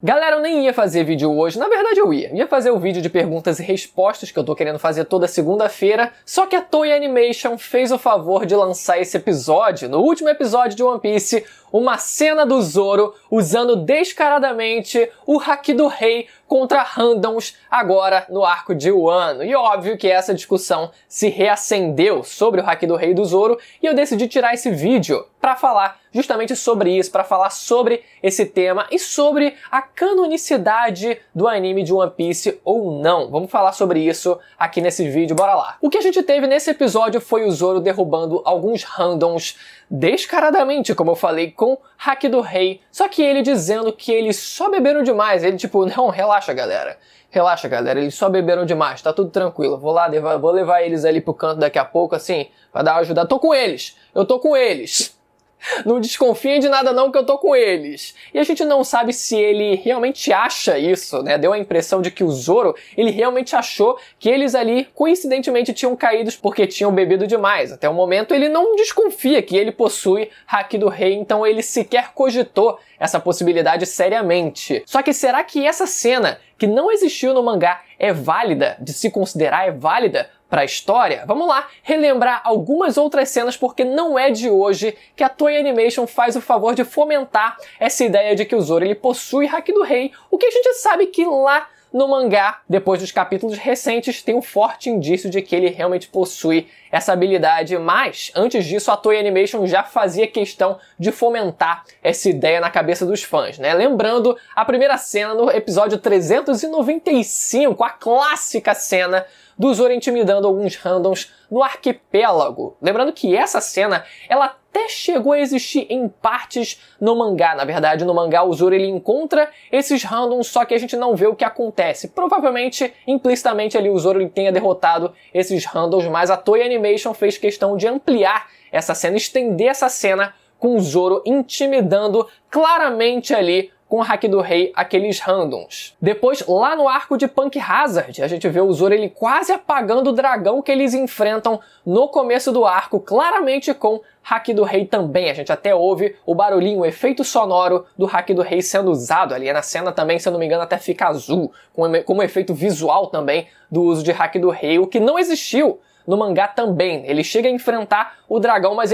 Galera, eu nem ia fazer vídeo hoje, na verdade eu ia fazer o vídeo de perguntas e respostas que eu tô querendo fazer toda segunda-feira, só que a Toei Animation fez o favor de lançar esse episódio, no último episódio de One Piece, uma cena do Zoro usando descaradamente o Haki do Rei contra randoms agora no arco de Wano. E óbvio que essa discussão se reacendeu sobre o Haki do Rei do Zoro e eu decidi tirar esse vídeo para falar justamente sobre isso, para falar sobre esse tema e sobre a canonicidade do anime de One Piece ou não. Vamos falar sobre isso aqui nesse vídeo, bora lá. O que a gente teve nesse episódio foi o Zoro derrubando alguns randoms descaradamente, como eu falei, com Haki do Rei, só que ele dizendo que eles só beberam demais. Ele tipo, não, relaxa galera, eles só beberam demais, tá tudo tranquilo, vou levar eles ali pro canto daqui a pouco, assim, pra dar uma ajuda. Eu tô com eles. Não desconfiem de nada não, que eu tô com eles. E a gente não sabe se ele realmente acha isso, né? Deu a impressão de que o Zoro, ele realmente achou que eles ali, coincidentemente, tinham caído porque tinham bebido demais. Até o momento, ele não desconfia que ele possui Haki do Rei, então ele sequer cogitou essa possibilidade seriamente. Só que será que essa cena, que não existiu no mangá, é válida, de se considerar é válida para a história? Vamos lá relembrar algumas outras cenas, porque não é de hoje que a Toei Animation faz o favor de fomentar essa ideia de que o Zoro ele possui Haki do Rei, o que a gente sabe que lá no mangá, depois dos capítulos recentes, tem um forte indício de que ele realmente possui essa habilidade, mas antes disso a Toei Animation já fazia questão de fomentar essa ideia na cabeça dos fãs, né? Lembrando a primeira cena no episódio 395, a clássica cena do Zoro intimidando alguns randoms no arquipélago. Lembrando que essa cena, ela até chegou a existir em partes no mangá. Na verdade, no mangá o Zoro ele encontra esses randoms, só que a gente não vê o que acontece. Provavelmente, implicitamente ali, o Zoro ele tenha derrotado esses randoms, mas a Toei Animation fez questão de ampliar essa cena, estender essa cena com o Zoro intimidando claramente ali com o Haki do Rei aqueles randoms. Depois, lá no arco de Punk Hazard, a gente vê o Zoro ele quase apagando o dragão que eles enfrentam no começo do arco, claramente com Haki do Rei também. A gente até ouve o barulhinho, o efeito sonoro do Haki do Rei sendo usado ali na cena também, se eu não me engano, até fica azul, como efeito visual também do uso de Haki do Rei, o que não existiu no mangá também. Ele chega a enfrentar o dragão, mas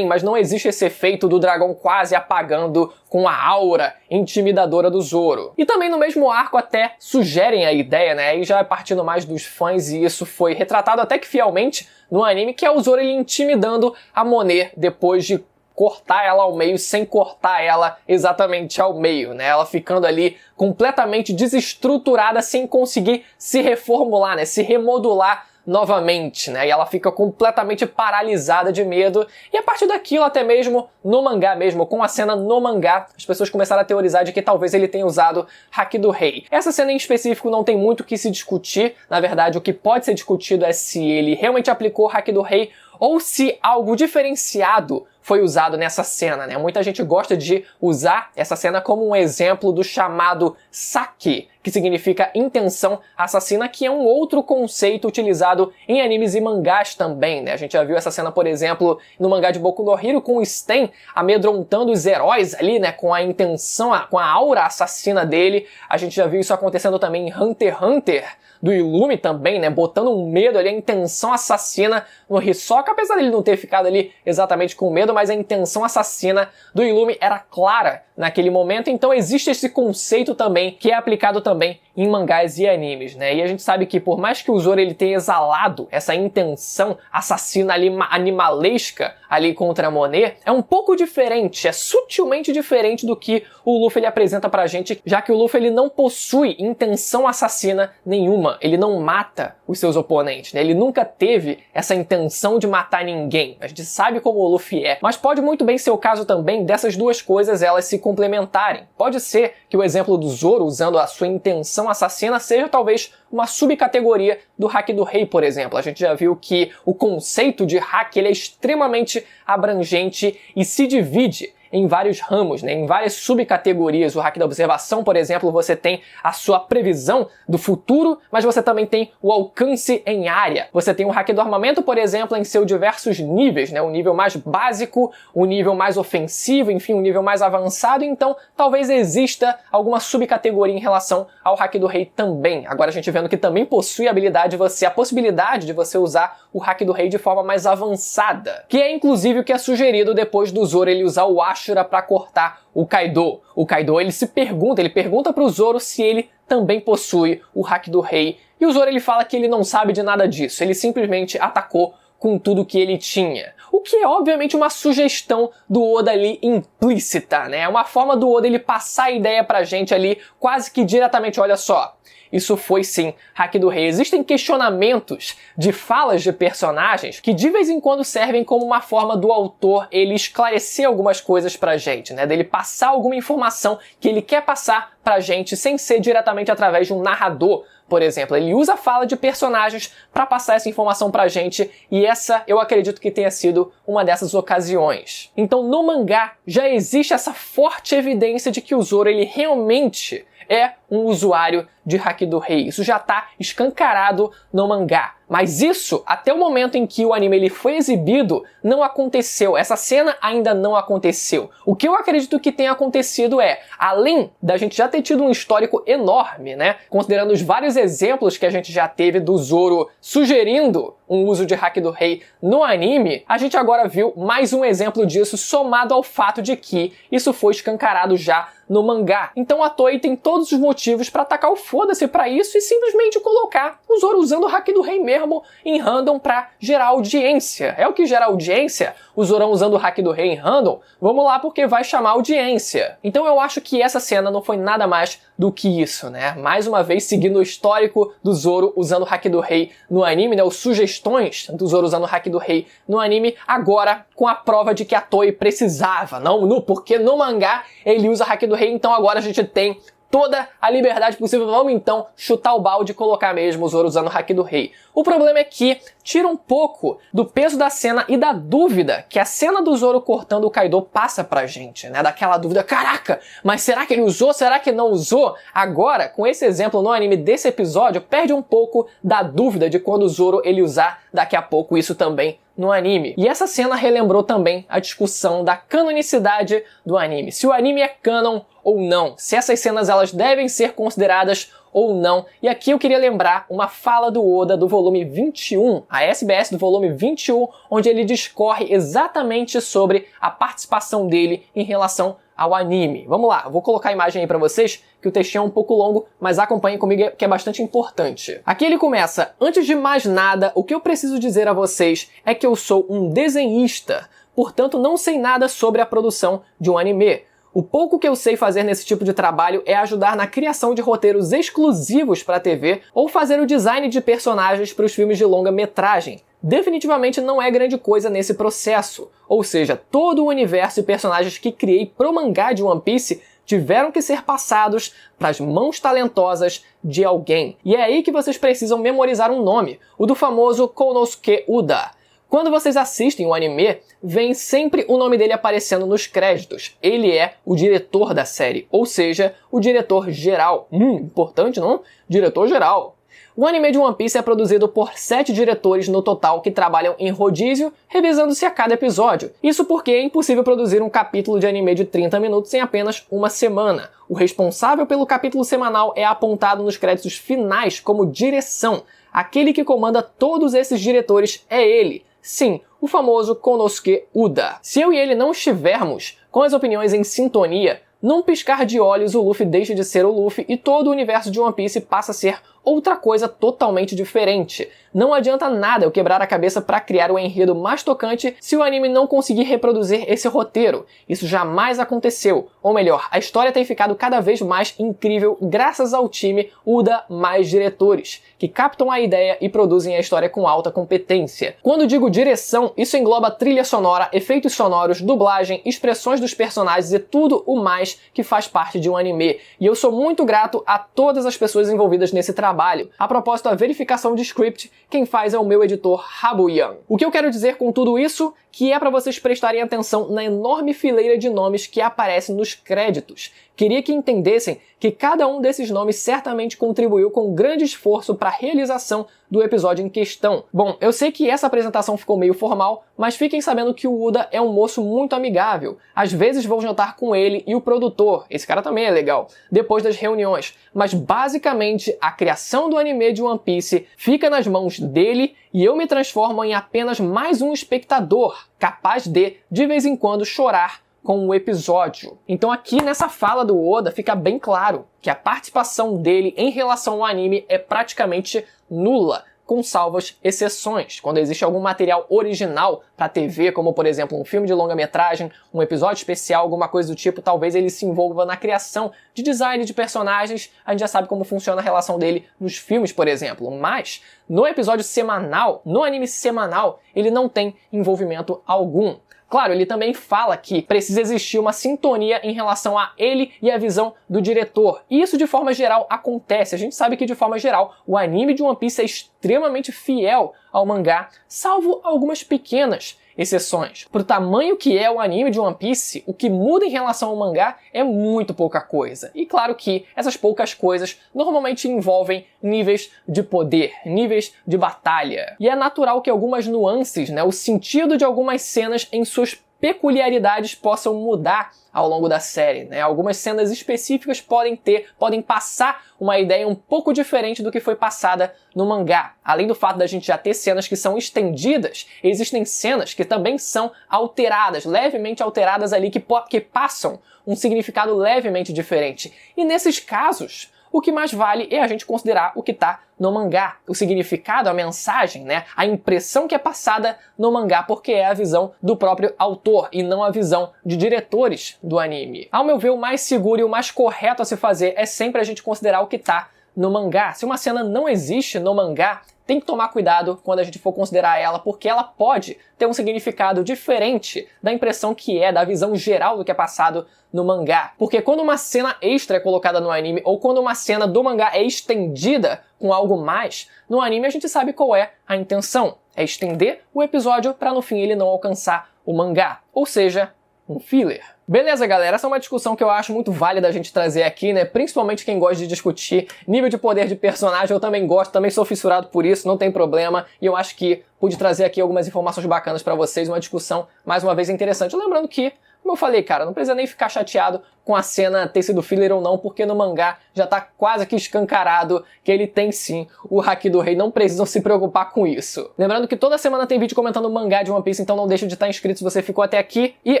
não existe esse efeito do dragão quase apagando com a aura intimidadora do Zoro. E também no mesmo arco até sugerem a ideia, né, e já partindo mais dos fãs, e isso foi retratado até que fielmente no anime, que é o Zoro ele intimidando a Monet depois de cortar ela ao meio sem cortar ela exatamente ao meio, né? Ela ficando ali completamente desestruturada sem conseguir se reformular, né? Se remodular novamente, né? E ela fica completamente paralisada de medo. E a partir daquilo, até mesmo no mangá mesmo, com a cena no mangá, as pessoas começaram a teorizar de que talvez ele tenha usado Haki do Rei. Essa cena em específico não tem muito o que se discutir. Na verdade, o que pode ser discutido é se ele realmente aplicou Haki do Rei ou se algo diferenciado foi usado nessa cena, né? Muita gente gosta de usar essa cena como um exemplo do chamado Sake, que significa intenção assassina, que é um outro conceito utilizado em animes e mangás também, né? A gente já viu essa cena, por exemplo, no mangá de Boku no Hero, com o Sten amedrontando os heróis ali, né? Com a intenção, com a aura assassina dele. A gente já viu isso acontecendo também em Hunter x Hunter, do Illumi também, né? Botando um medo ali, a intenção assassina no Hisoka, apesar dele não ter ficado ali exatamente com medo, mas a intenção assassina do Illumi era clara naquele momento, então existe esse conceito também, que é aplicado também em mangás e animes, né? E a gente sabe que por mais que o Zoro ele tenha exalado essa intenção assassina ali, animalesca ali contra a Monet, é um pouco diferente, é sutilmente diferente do que o Luffy ele apresenta pra gente, já que o Luffy ele não possui intenção assassina nenhuma, ele não mata os seus oponentes, né? Ele nunca teve essa intenção de matar ninguém. A gente sabe como o Luffy é, mas pode muito bem ser o caso também dessas duas coisas elas se complementarem. Pode ser que o exemplo do Zoro usando a sua intenção assassina seja talvez uma subcategoria do Haki do Rei, por exemplo. A gente já viu que o conceito de Haki ele é extremamente abrangente e se divide em vários ramos, né, em várias subcategorias. O haki da observação, por exemplo, você tem a sua previsão do futuro, mas você também tem o alcance em área. Você tem o haki do armamento, por exemplo, em seus diversos níveis, né, o nível mais básico, o nível mais ofensivo, enfim, o nível mais avançado. Então, talvez exista alguma subcategoria em relação ao haki do rei também. Agora a gente vendo que também possui a possibilidade de você usar o haki do rei de forma mais avançada, que é inclusive o que é sugerido depois do Zoro ele usar o Ashura para cortar o Kaido. O Kaido ele pergunta pro Zoro se ele também possui o haki do rei, e o Zoro ele fala que ele não sabe de nada disso, ele simplesmente atacou com tudo que ele tinha. O que é obviamente uma sugestão do Oda ali implícita, né? É uma forma do Oda ele passar a ideia pra gente ali quase que diretamente, olha só, isso foi sim haki do rei. Existem questionamentos de falas de personagens que de vez em quando servem como uma forma do autor ele esclarecer algumas coisas pra gente, né? Dele passar alguma informação que ele quer passar pra gente sem ser diretamente através de um narrador. Por exemplo, ele usa a fala de personagens para passar essa informação pra gente, e essa eu acredito que tenha sido uma dessas ocasiões. Então no mangá já existe essa forte evidência de que o Zoro ele realmente é um usuário de haki do rei. Isso já tá escancarado no mangá. Mas isso, até o momento em que o anime ele foi exibido, não aconteceu. Essa cena ainda não aconteceu. O que eu acredito que tenha acontecido é, além da gente já ter tido um histórico enorme, né, considerando os vários exemplos que a gente já teve do Zoro sugerindo um uso de haki do rei no anime, a gente agora viu mais um exemplo disso somado ao fato de que isso foi escancarado já no mangá. Então a Toei tem todos os motivos para tacar o foda-se pra isso e simplesmente colocar o Zoro usando o haki do rei mesmo em random pra gerar audiência. É o que gera audiência? O Zorão usando o haki do rei em random? Vamos lá, porque vai chamar audiência. Então eu acho que essa cena não foi nada mais do que isso, né? Mais uma vez seguindo o histórico do Zoro usando o haki do rei no anime, né? Os sugestões do Zoro usando o haki do rei no anime, agora com a prova de que a Toei precisava, porque no mangá ele usa haki do rei, então agora a gente tem toda a liberdade possível. Vamos então chutar o balde e colocar mesmo o Zoro usando o haki do rei. O problema é que tira um pouco do peso da cena e da dúvida que a cena do Zoro cortando o Kaido passa pra gente, né? Daquela dúvida, caraca, mas será que ele usou? Será que não usou? Agora, com esse exemplo no anime desse episódio, perde um pouco da dúvida de quando o Zoro ele usar daqui a pouco isso também no anime. E essa cena relembrou também a discussão da canonicidade do anime. Se o anime é canon ou não. Se essas cenas elas devem ser consideradas ou não. E aqui eu queria lembrar uma fala do Oda do volume 21, a SBS do volume 21, onde ele discorre exatamente sobre a participação dele em relação ao anime. Vamos lá, eu vou colocar a imagem aí pra vocês, que o textinho é um pouco longo, mas acompanhem comigo que é bastante importante. Aqui ele começa: antes de mais nada, o que eu preciso dizer a vocês é que eu sou um desenhista, portanto não sei nada sobre a produção de um anime. O pouco que eu sei fazer nesse tipo de trabalho é ajudar na criação de roteiros exclusivos para a TV ou fazer o design de personagens para os filmes de longa-metragem. Definitivamente não é grande coisa nesse processo. Ou seja, todo o universo e personagens que criei pro mangá de One Piece tiveram que ser passados para as mãos talentosas de alguém. E é aí que vocês precisam memorizar um nome, o do famoso Konosuke Uda. Quando vocês assistem o anime, vem sempre o nome dele aparecendo nos créditos. Ele é o diretor da série, ou seja, o diretor geral. Importante, não? Diretor geral. O anime de One Piece é produzido por 7 diretores no total que trabalham em rodízio, revisando-se a cada episódio. Isso porque é impossível produzir um capítulo de anime de 30 minutos em apenas uma semana. O responsável pelo capítulo semanal é apontado nos créditos finais como direção. Aquele que comanda todos esses diretores é ele. Sim, o famoso Konosuke Uda. Se eu e ele não estivermos com as opiniões em sintonia, num piscar de olhos o Luffy deixa de ser o Luffy e todo o universo de One Piece passa a ser outra coisa totalmente diferente. Não adianta nada eu quebrar a cabeça para criar o enredo mais tocante se o anime não conseguir reproduzir esse roteiro. Isso jamais aconteceu. Ou melhor, a história tem ficado cada vez mais incrível graças ao time Uda mais diretores, que captam a ideia e produzem a história com alta competência. Quando digo direção, isso engloba trilha sonora, efeitos sonoros, dublagem, expressões dos personagens e tudo o mais que faz parte de um anime. E eu sou muito grato a todas as pessoas envolvidas nesse trabalho. trabalho. A propósito, a verificação de script, quem faz é o meu editor Habu Yang. O que eu quero dizer com tudo isso? Que é para vocês prestarem atenção na enorme fileira de nomes que aparecem nos créditos. Queria que entendessem que cada um desses nomes certamente contribuiu com grande esforço para a realização do episódio em questão. Bom, eu sei que essa apresentação ficou meio formal, mas fiquem sabendo que o Uda é um moço muito amigável. Às vezes vou jantar com ele e o produtor, esse cara também é legal, depois das reuniões. Mas basicamente a criação do anime de One Piece fica nas mãos dele e eu me transformo em apenas mais um espectador, capaz de vez em quando, chorar com o episódio. Então aqui nessa fala do Oda fica bem claro que a participação dele em relação ao anime é praticamente nula, com salvas exceções. Quando existe algum material original para TV, como por exemplo um filme de longa-metragem, um episódio especial, alguma coisa do tipo, talvez ele se envolva na criação de design de personagens, a gente já sabe como funciona a relação dele nos filmes, por exemplo. Mas no episódio semanal, no anime semanal, ele não tem envolvimento algum. Claro, ele também fala que precisa existir uma sintonia em relação a ele e a visão do diretor. E isso de forma geral acontece. A gente sabe que de forma geral o anime de One Piece é extremamente fiel ao mangá, salvo algumas pequenas exceções. Pro tamanho que é o anime de One Piece, o que muda em relação ao mangá é muito pouca coisa. E claro que essas poucas coisas normalmente envolvem níveis de poder, níveis de batalha. E é natural que algumas nuances, o sentido de algumas cenas em suas peculiaridades possam mudar ao longo da série, Algumas cenas específicas podem passar uma ideia um pouco diferente do que foi passada no mangá. Além do fato da gente já ter cenas que são estendidas, existem cenas que também são alteradas, levemente alteradas ali, que passam um significado levemente diferente. E nesses casos, o que mais vale é a gente considerar o que está no mangá, o significado, a mensagem, a impressão que é passada no mangá, porque é a visão do próprio autor e não a visão de diretores do anime. Ao meu ver, o mais seguro e o mais correto a se fazer é sempre a gente considerar o que está no mangá. Se uma cena não existe no mangá, tem que tomar cuidado quando a gente for considerar ela, porque ela pode ter um significado diferente da impressão que é, da visão geral do que é passado no mangá. Porque quando uma cena extra é colocada no anime, ou quando uma cena do mangá é estendida com algo mais, no anime a gente sabe qual é a intenção. É estender o episódio para no fim ele não alcançar o mangá. Ou seja, um filler. Beleza, galera, essa é uma discussão que eu acho muito válida a gente trazer aqui, Principalmente quem gosta de discutir nível de poder de personagem, eu também gosto, também sou fissurado por isso, não tem problema, e eu acho que pude trazer aqui algumas informações bacanas pra vocês, uma discussão, mais uma vez, interessante. Lembrando que, como eu falei, cara, não precisa nem ficar chateado com a cena ter sido filler ou não, porque no mangá já tá quase que escancarado que ele tem sim o Haki do Rei, não precisam se preocupar com isso. Lembrando que toda semana tem vídeo comentando o mangá de One Piece, então não deixe de estar inscrito se você ficou até aqui e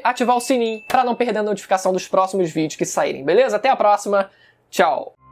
ativar o sininho pra não perder a notificação dos próximos vídeos que saírem, beleza? Até a próxima, tchau!